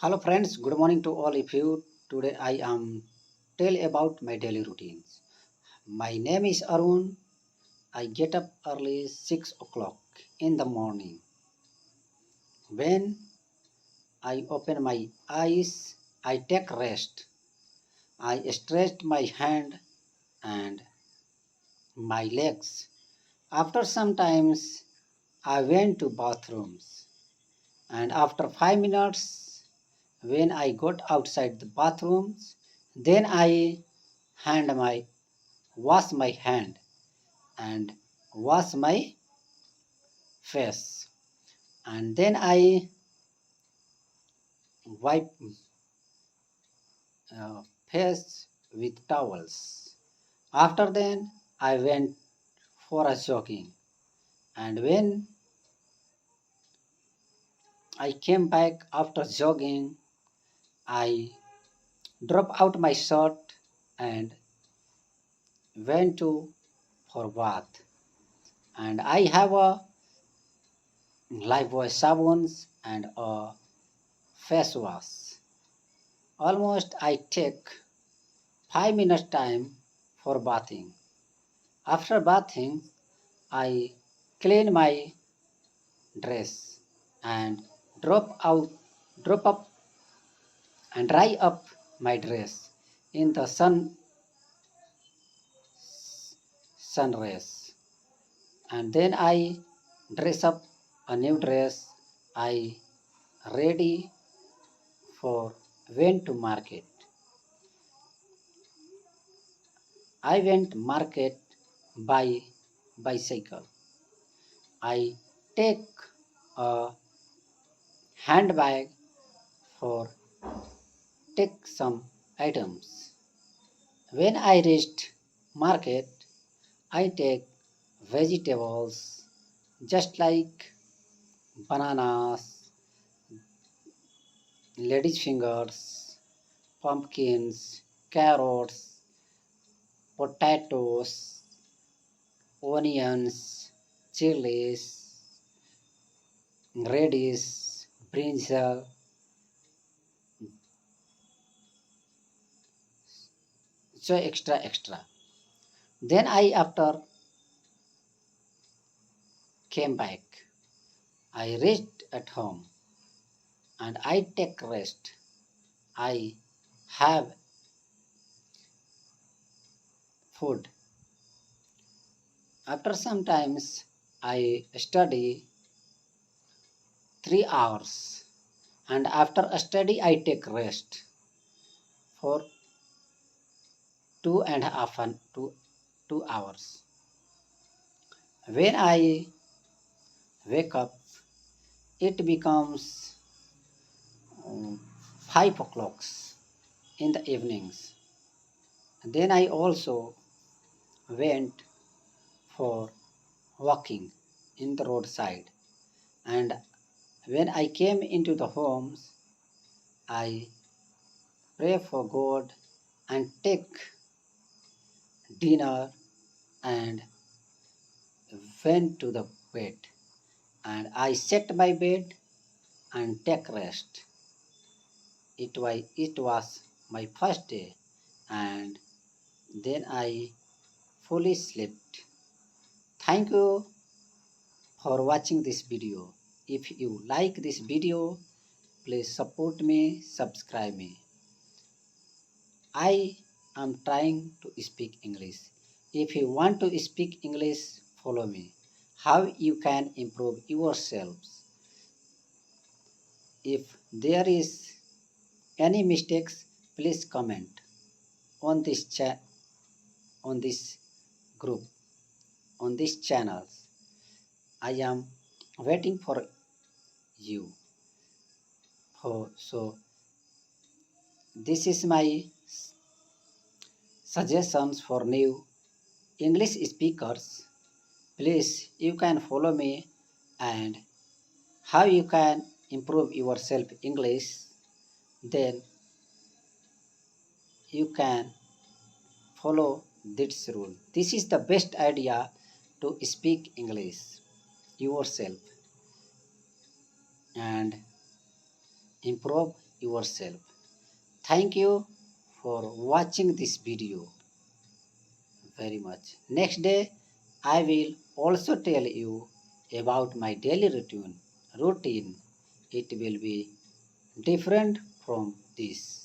Hello friends, good morning to all of you. Today I am tell about my daily routines. My name is Arun. I get up early 6 o'clock in the morning. When I open my eyes, I take rest. I stretch my hand and my legs. After some times, I went to bathrooms. And after 5 minutes, when I got outside the bathrooms, then I hand my wash my hand and wash my face, and then I wipe face with towels. After then I went for a jogging, and when I came back after jogging, I drop out my shirt and went to for bath, and I have a lifebuoy sabons and a face wash. Almost I take 5 minutes time for bathing. After bathing, I clean my dress and drop out, drop up and dry up my dress in the sun rays. And then I dress up a new dress. I ready for went to market. I went market by bicycle. I take a handbag for take some items. When I reached market, I take vegetables just like bananas, ladies fingers, pumpkins, carrots, potatoes, onions, chilies, radish, brinjal, so extra. Then I after came back. I reached at home and I take rest. I have food. After some times I study 3 hours, and after a study I take rest for 2 hours. When I wake up, it becomes 5 o'clock in the evenings. Then I also went for walking in the roadside, and when I came into the homes, I pray for God and take dinner and went to the bed, and I set my bed and take rest. It was my first day, and then I fully slept. Thank you for watching this video. If you like this video, please support me, subscribe me. I am trying to speak English. If you want to speak English, follow me. How you can improve yourselves. If there is any mistakes, please comment on this chat, on this group, on this channel. I am waiting for you. So this is my suggestions for new English speakers. Please, you can follow me and how you can improve yourself English. Then you can follow this rule. This is the best idea to speak English yourself and improve yourself. Thank you for watching this video very much. Next day, I will also tell you about my daily routine. It will be different from this.